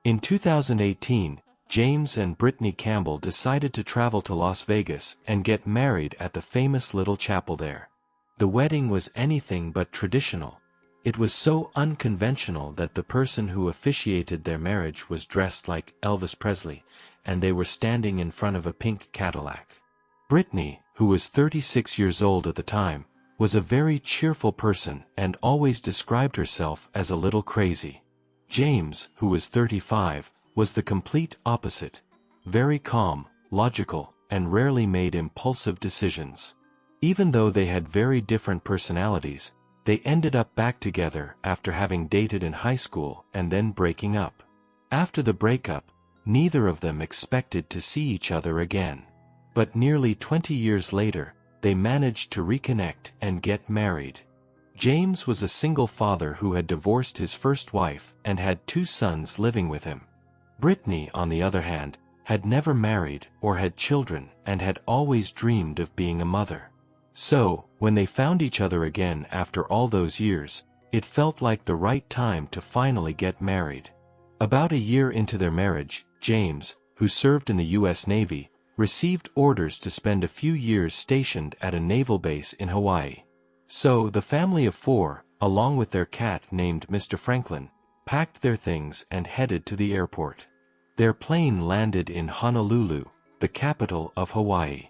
In 2018, James and Brittany Campbell decided to travel to Las Vegas and get married at the famous little chapel there. The wedding was anything but traditional. It was so unconventional that the person who officiated their marriage was dressed like Elvis Presley, and they were standing in front of a pink Cadillac. Brittany, who was 36 years old at the time, was a very cheerful person and always described herself as a little crazy. James, who was 35, was the complete opposite, very calm, logical, and rarely made impulsive decisions. Even though they had very different personalities, they ended up back together after having dated in high school and then breaking up. After the breakup, neither of them expected to see each other again. But nearly 20 years later, they managed to reconnect and get married. James was a single father who had divorced his first wife and had 2 sons living with him. Brittany, on the other hand, had never married or had children and had always dreamed of being a mother. So, when they found each other again after all those years, it felt like the right time to finally get married. About a year into their marriage, James, who served in the U.S. Navy, received orders to spend a few years stationed at a naval base in Hawaii. So the family of 4, along with their cat named Mr. Franklin, packed their things and headed to the airport. Their plane landed in Honolulu, the capital of Hawaii.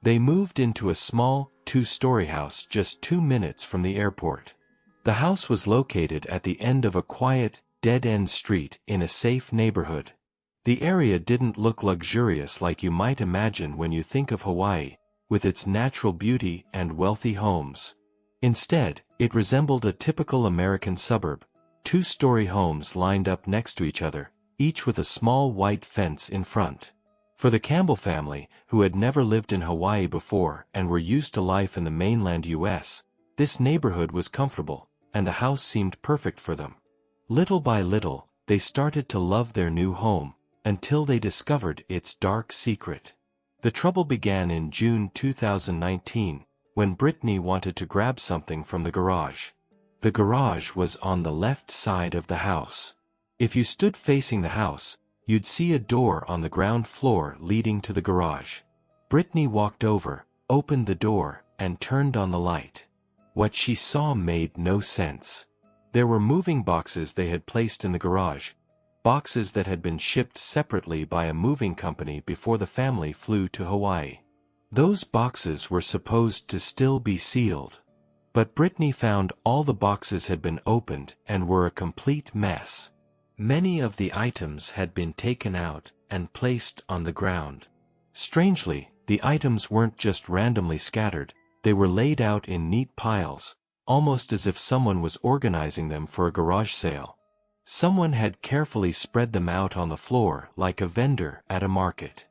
They moved into a small, 2-story house just 2 minutes from the airport. The house was located at the end of a quiet, dead-end street in a safe neighborhood. The area didn't look luxurious like you might imagine when you think of Hawaii, with its natural beauty and wealthy homes. Instead, it resembled a typical American suburb, 2-story homes lined up next to each other, each with a small white fence in front. For the Campbell family, who had never lived in Hawaii before and were used to life in the mainland U.S., this neighborhood was comfortable, and the house seemed perfect for them. Little by little, they started to love their new home, until they discovered its dark secret. The trouble began in June 2019, when Brittany wanted to grab something from the garage. The garage was on the left side of the house. If you stood facing the house, you'd see a door on the ground floor leading to the garage. Brittany walked over, opened the door, and turned on the light. What she saw made no sense. There were moving boxes they had placed in the garage, boxes that had been shipped separately by a moving company before the family flew to Hawaii. Those boxes were supposed to still be sealed. But Brittany found all the boxes had been opened and were a complete mess. Many of the items had been taken out and placed on the ground. Strangely, the items weren't just randomly scattered, they were laid out in neat piles, almost as if someone was organizing them for a garage sale. Someone had carefully spread them out on the floor like a vendor at a market.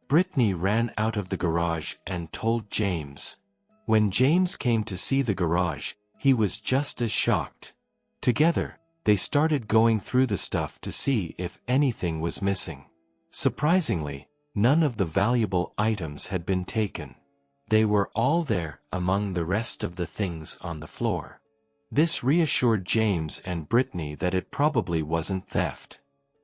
Brittany ran out of the garage and told James. When James came to see the garage, he was just as shocked. Together, they started going through the stuff to see if anything was missing. Surprisingly, none of the valuable items had been taken. They were all there among the rest of the things on the floor. This reassured James and Brittany that it probably wasn't theft.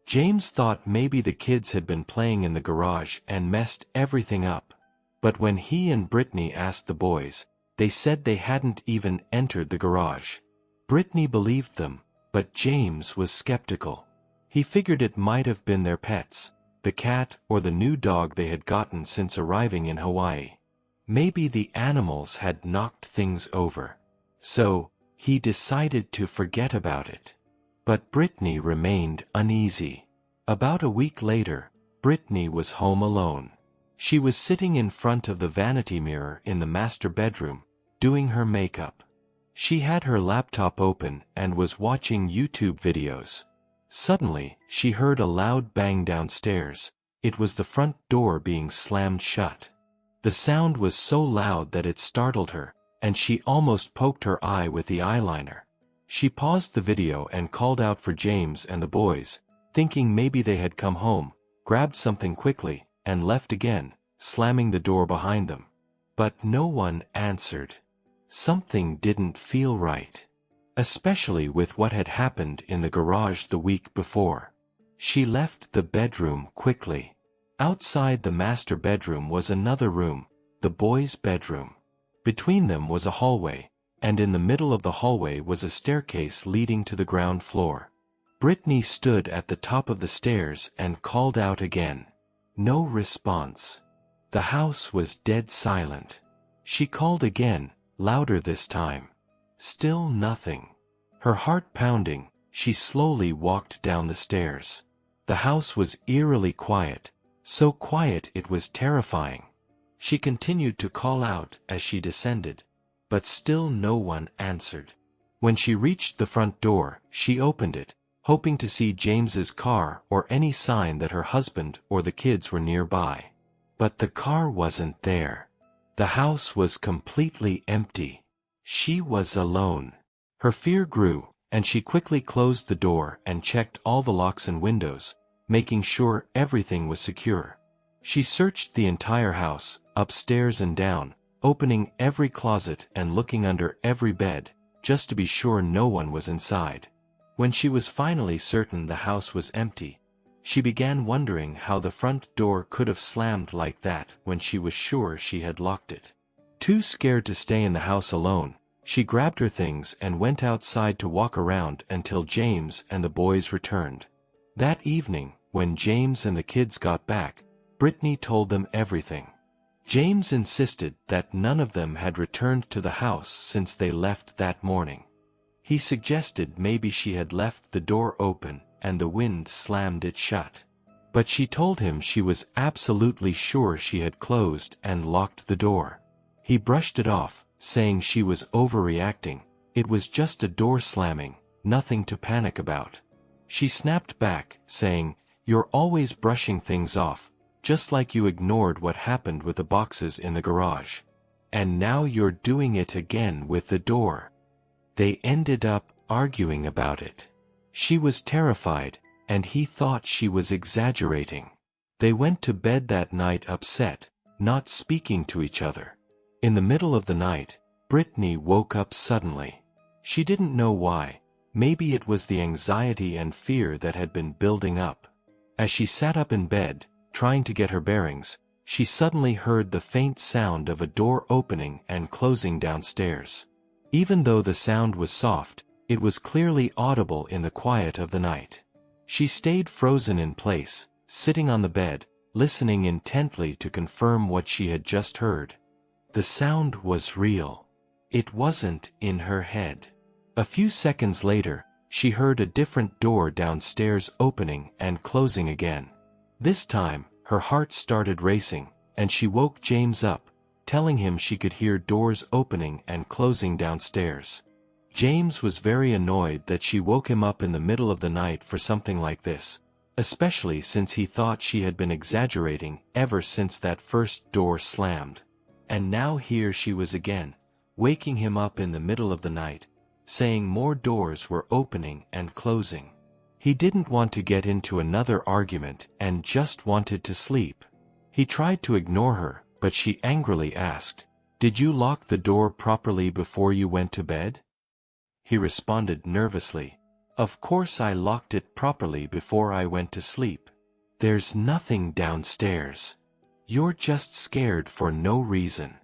James thought maybe the kids had been playing in the garage and messed everything up. But when he and Brittany asked the boys, they said they hadn't even entered the garage. Brittany believed them, but James was skeptical. He figured it might have been their pets, the cat or the new dog they had gotten since arriving in Hawaii. Maybe the animals had knocked things over. So, he decided to forget about it. But Brittany remained uneasy. About a week later, Brittany was home alone. She was sitting in front of the vanity mirror in the master bedroom, doing her makeup. She had her laptop open and was watching YouTube videos. Suddenly, she heard a loud bang downstairs. It was the front door being slammed shut. The sound was so loud that it startled her, and she almost poked her eye with the eyeliner. She paused the video and called out for James and the boys, thinking maybe they had come home, grabbed something quickly, and left again, slamming the door behind them. But no one answered. Something didn't feel right. Especially with what had happened in the garage the week before. She left the bedroom quickly. Outside the master bedroom was another room, the boys' bedroom. Between them was a hallway, and in the middle of the hallway was a staircase leading to the ground floor. Brittany stood at the top of the stairs and called out again. No response. The house was dead silent. She called again, louder this time. Still nothing. Her heart pounding, she slowly walked down the stairs. The house was eerily quiet, so quiet it was terrifying. She continued to call out as she descended, but still no one answered. When she reached the front door, she opened it, hoping to see James's car or any sign that her husband or the kids were nearby. But the car wasn't there. The house was completely empty. She was alone. Her fear grew, and she quickly closed the door and checked all the locks and windows, making sure everything was secure. She searched the entire house, upstairs and down, opening every closet and looking under every bed, just to be sure no one was inside. When she was finally certain the house was empty, she began wondering how the front door could have slammed like that when she was sure she had locked it. Too scared to stay in the house alone, she grabbed her things and went outside to walk around until James and the boys returned. That evening, when James and the kids got back, Brittany told them everything. James insisted that none of them had returned to the house since they left that morning. He suggested maybe she had left the door open and the wind slammed it shut. But she told him she was absolutely sure she had closed and locked the door. He brushed it off, saying she was overreacting. It was just a door slamming, nothing to panic about. She snapped back, saying, "You're always brushing things off, just like you ignored what happened with the boxes in the garage. And now you're doing it again with the door." They ended up arguing about it. She was terrified, and he thought she was exaggerating. They went to bed that night upset, not speaking to each other. In the middle of the night, Brittany woke up suddenly. She didn't know why. Maybe it was the anxiety and fear that had been building up. As she sat up in bed, trying to get her bearings, she suddenly heard the faint sound of a door opening and closing downstairs. Even though the sound was soft, it was clearly audible in the quiet of the night. She stayed frozen in place, sitting on the bed, listening intently to confirm what she had just heard. The sound was real. It wasn't in her head. A few seconds later, she heard a different door downstairs opening and closing again. This time, her heart started racing, and she woke James up, telling him she could hear doors opening and closing downstairs. James was very annoyed that she woke him up in the middle of the night for something like this, especially since he thought she had been exaggerating ever since that first door slammed. And now here she was again, waking him up in the middle of the night, saying more doors were opening and closing. He didn't want to get into another argument and just wanted to sleep. He tried to ignore her, but she angrily asked, "Did you lock the door properly before you went to bed?" He responded nervously, "Of course I locked it properly before I went to sleep. There's nothing downstairs. You're just scared for no reason."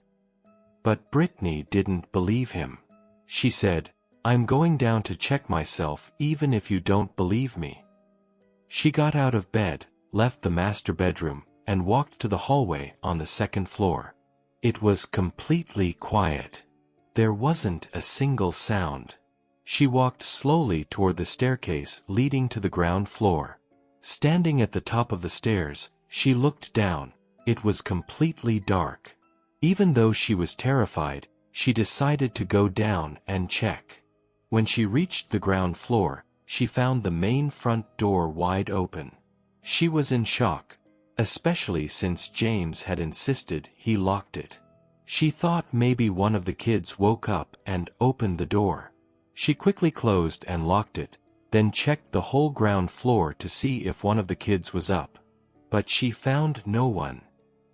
But Brittany didn't believe him. She said, "I'm going down to check myself even if you don't believe me." She got out of bed, left the master bedroom, and walked to the hallway on the second floor. It was completely quiet. There wasn't a single sound. She walked slowly toward the staircase leading to the ground floor. Standing at the top of the stairs, she looked down. It was completely dark. Even though she was terrified, she decided to go down and check. When she reached the ground floor, she found the main front door wide open. She was in shock, especially since James had insisted he locked it. She thought maybe one of the kids woke up and opened the door. She quickly closed and locked it, then checked the whole ground floor to see if one of the kids was up. But she found no one.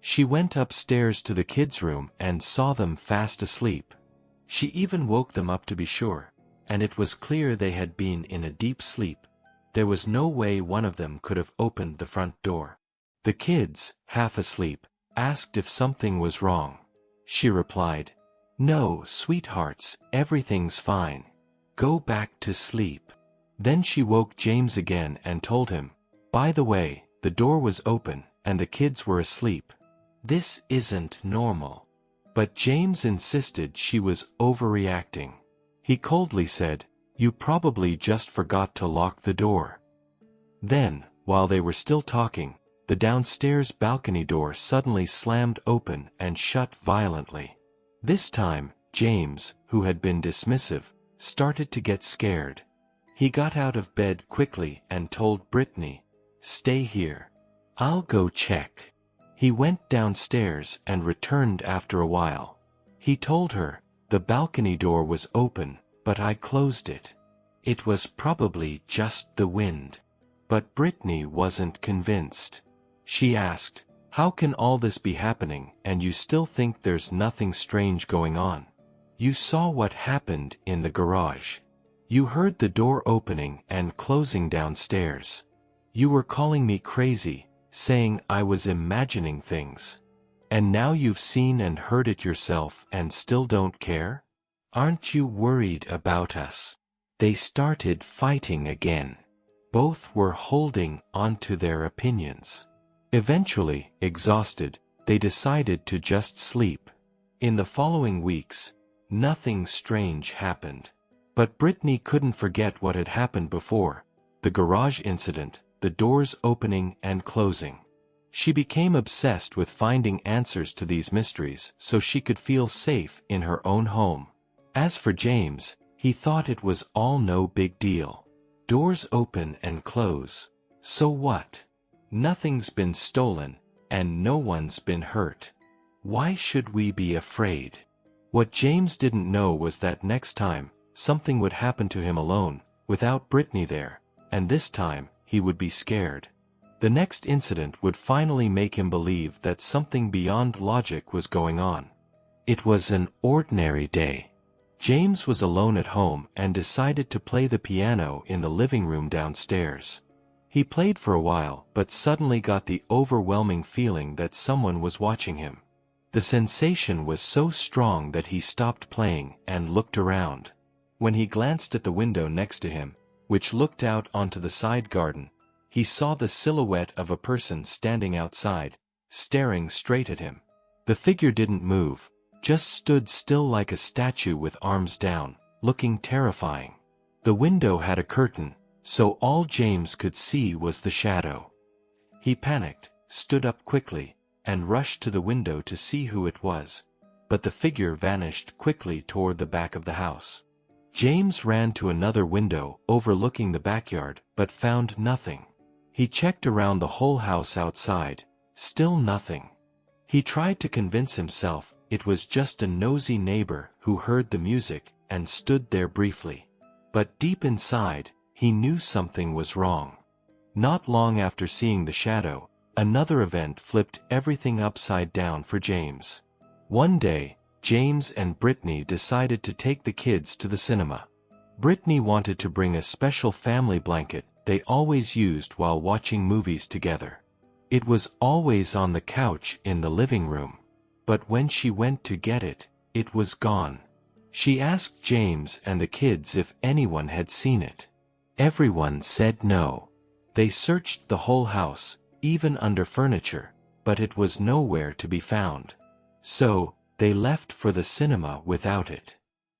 She went upstairs to the kids' room and saw them fast asleep. She even woke them up to be sure, and it was clear they had been in a deep sleep. There was no way one of them could have opened the front door. The kids, half asleep, asked if something was wrong. She replied, "No, sweethearts, everything's fine. Go back to sleep." Then she woke James again and told him, "By the way, the door was open and the kids were asleep. This isn't normal." But James insisted she was overreacting. He coldly said, "You probably just forgot to lock the door." Then, while they were still talking, the downstairs balcony door suddenly slammed open and shut violently. This time, James, who had been dismissive, started to get scared. He got out of bed quickly and told Brittany, "Stay here. I'll go check." He went downstairs and returned after a while. He told her, "The balcony door was open, but I closed it. It was probably just the wind." But Brittany wasn't convinced. She asked, "How can all this be happening and you still think there's nothing strange going on? You saw what happened in the garage. You heard the door opening and closing downstairs. You were calling me crazy, saying I was imagining things. And now you've seen and heard it yourself and still don't care? Aren't you worried about us?" They started fighting again. Both were holding on to their opinions. Eventually, exhausted, they decided to just sleep. In the following weeks, nothing strange happened. But Brittany couldn't forget what had happened before: the garage incident, the doors opening and closing. She became obsessed with finding answers to these mysteries so she could feel safe in her own home. As for James, he thought it was all no big deal. Doors open and close. So what? Nothing's been stolen, and no one's been hurt. Why should we be afraid? What James didn't know was that next time, something would happen to him alone, without Brittany there, and this time, he would be scared. The next incident would finally make him believe that something beyond logic was going on. It was an ordinary day. James was alone at home and decided to play the piano in the living room downstairs. He played for a while but suddenly got the overwhelming feeling that someone was watching him. The sensation was so strong that he stopped playing and looked around. When he glanced at the window next to him, which looked out onto the side garden, he saw the silhouette of a person standing outside, staring straight at him. The figure didn't move, just stood still like a statue with arms down, looking terrifying. The window had a curtain, so all James could see was the shadow. He panicked, stood up quickly, and rushed to the window to see who it was, but the figure vanished quickly toward the back of the house. James ran to another window overlooking the backyard, but found nothing. He checked around the whole house outside, still nothing. He tried to convince himself it was just a nosy neighbor who heard the music and stood there briefly. But deep inside, he knew something was wrong. Not long after seeing the shadow, another event flipped everything upside down for James. One day, James and Brittany decided to take the kids to the cinema. Brittany wanted to bring a special family blanket they always used while watching movies together. It was always on the couch in the living room. But when she went to get it, it was gone. She asked James and the kids if anyone had seen it. Everyone said no. They searched the whole house, even under furniture, but it was nowhere to be found. So, they left for the cinema without it.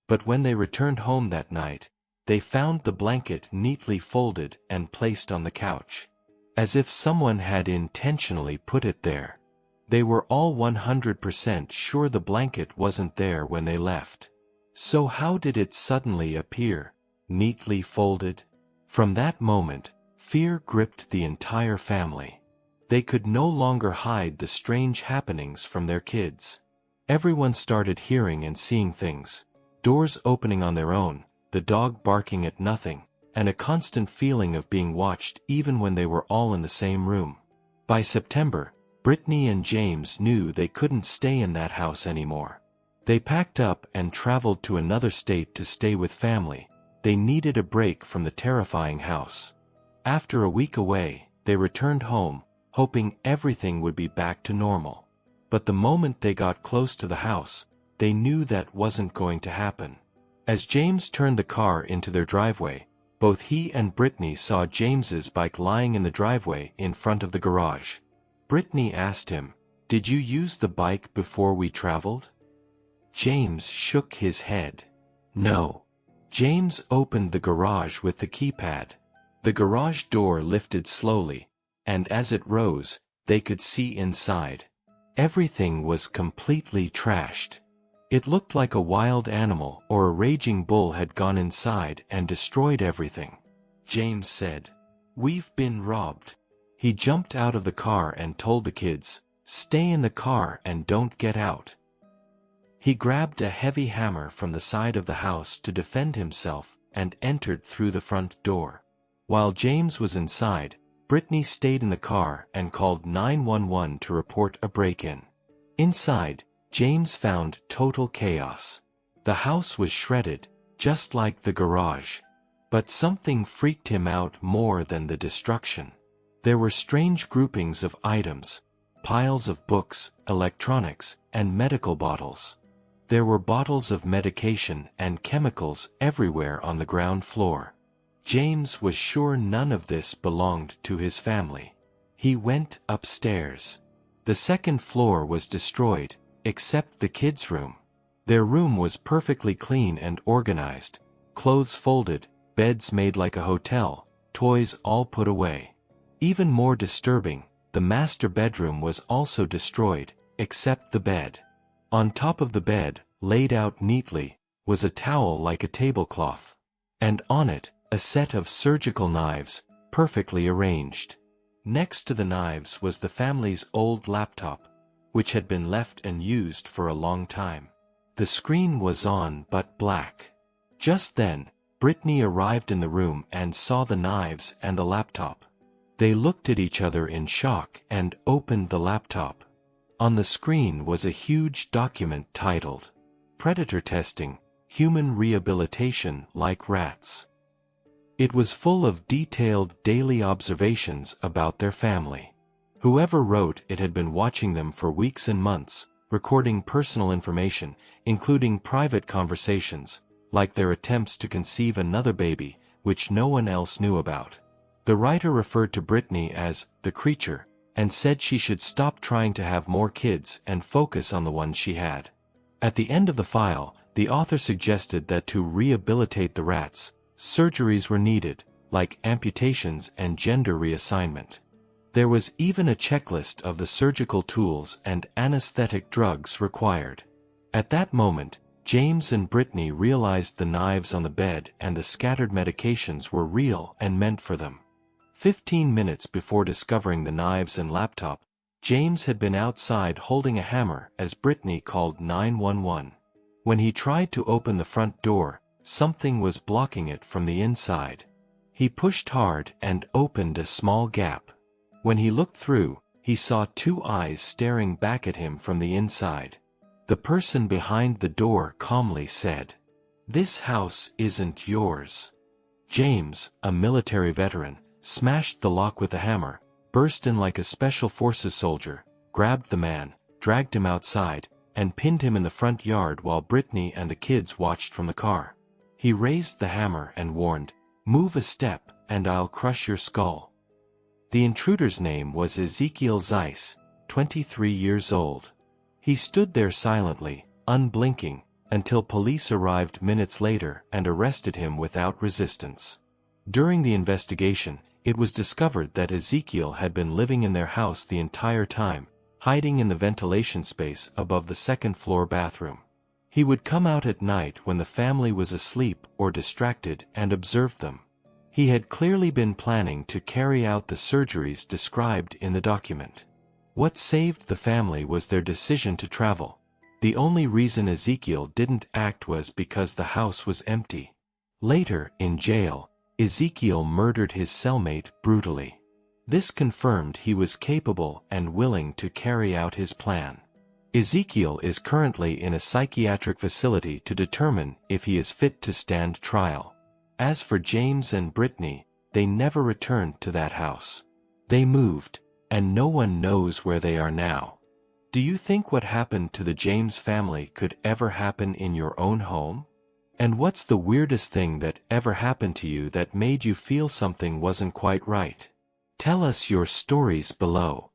But when they returned home that night, they found the blanket neatly folded and placed on the couch, as if someone had intentionally put it there. They were all 100% sure the blanket wasn't there when they left. So how did it suddenly appear, neatly folded? From that moment, fear gripped the entire family. They could no longer hide the strange happenings from their kids. Everyone started hearing and seeing things: doors opening on their own, the dog barking at nothing, and a constant feeling of being watched even when they were all in the same room. By September, Brittany and James knew they couldn't stay in that house anymore. They packed up and traveled to another state to stay with family. They needed a break from the terrifying house. After a week away, they returned home, hoping everything would be back to normal. But the moment they got close to the house, they knew that wasn't going to happen. As James turned the car into their driveway, both he and Brittany saw James's bike lying in the driveway in front of the garage. Brittany asked him, "Did you use the bike before we traveled?" James shook his head. "No." James opened the garage with the keypad. The garage door lifted slowly, and as it rose, they could see inside. Everything was completely trashed. It looked like a wild animal or a raging bull had gone inside and destroyed everything. James said, "We've been robbed." He jumped out of the car and told the kids, "Stay in the car and don't get out." He grabbed a heavy hammer from the side of the house to defend himself and entered through the front door. While James was inside, Brittany stayed in the car and called 911 to report a break-in. Inside, James found total chaos. The house was shredded, just like the garage. But something freaked him out more than the destruction. There were strange groupings of items, piles of books, electronics, and medical bottles. There were bottles of medication and chemicals everywhere on the ground floor. James was sure none of this belonged to his family. He went upstairs. The second floor was destroyed, except the kids' room. Their room was perfectly clean and organized, clothes folded, beds made like a hotel, toys all put away. Even more disturbing, the master bedroom was also destroyed, except the bed. On top of the bed, laid out neatly, was a towel like a tablecloth. And on it, a set of surgical knives, perfectly arranged. Next to the knives was the family's old laptop, which had been left unused for a long time. The screen was on but black. Just then, Brittany arrived in the room and saw the knives and the laptop. They looked at each other in shock and opened the laptop. On the screen was a huge document titled, "Predator Testing, Human Rehabilitation Like Rats." It was full of detailed daily observations about their family. Whoever wrote it had been watching them for weeks and months, recording personal information, including private conversations, like their attempts to conceive another baby, which no one else knew about. The writer referred to Brittany as the creature, and said she should stop trying to have more kids and focus on the ones she had. At the end of the file, the author suggested that to rehabilitate the rats, surgeries were needed, like amputations and gender reassignment. There was even a checklist of the surgical tools and anesthetic drugs required. At that moment, James and Brittany realized the knives on the bed and the scattered medications were real and meant for them. 15 minutes before discovering the knives and laptop, James had been outside holding a hammer as Brittany called 911. When he tried to open the front door, something was blocking it from the inside. He pushed hard and opened a small gap. When he looked through, he saw two eyes staring back at him from the inside. The person behind the door calmly said, "This house isn't yours." James, a military veteran, smashed the lock with a hammer, burst in like a special forces soldier, grabbed the man, dragged him outside, and pinned him in the front yard while Brittany and the kids watched from the car. He raised the hammer and warned, "Move a step, and I'll crush your skull." The intruder's name was Ezekiel Zeiss, 23 years old. He stood there silently, unblinking, until police arrived minutes later and arrested him without resistance. During the investigation, it was discovered that Ezekiel had been living in their house the entire time, hiding in the ventilation space above the second-floor bathroom. He would come out at night when the family was asleep or distracted and observe them. He had clearly been planning to carry out the surgeries described in the document. What saved the family was their decision to travel. The only reason Ezekiel didn't act was because the house was empty. Later, in jail, Ezekiel murdered his cellmate brutally. This confirmed he was capable and willing to carry out his plan. Ezekiel is currently in a psychiatric facility to determine if he is fit to stand trial. As for James and Brittany, they never returned to that house. They moved, and no one knows where they are now. Do you think what happened to the James family could ever happen in your own home? And what's the weirdest thing that ever happened to you that made you feel something wasn't quite right? Tell us your stories below.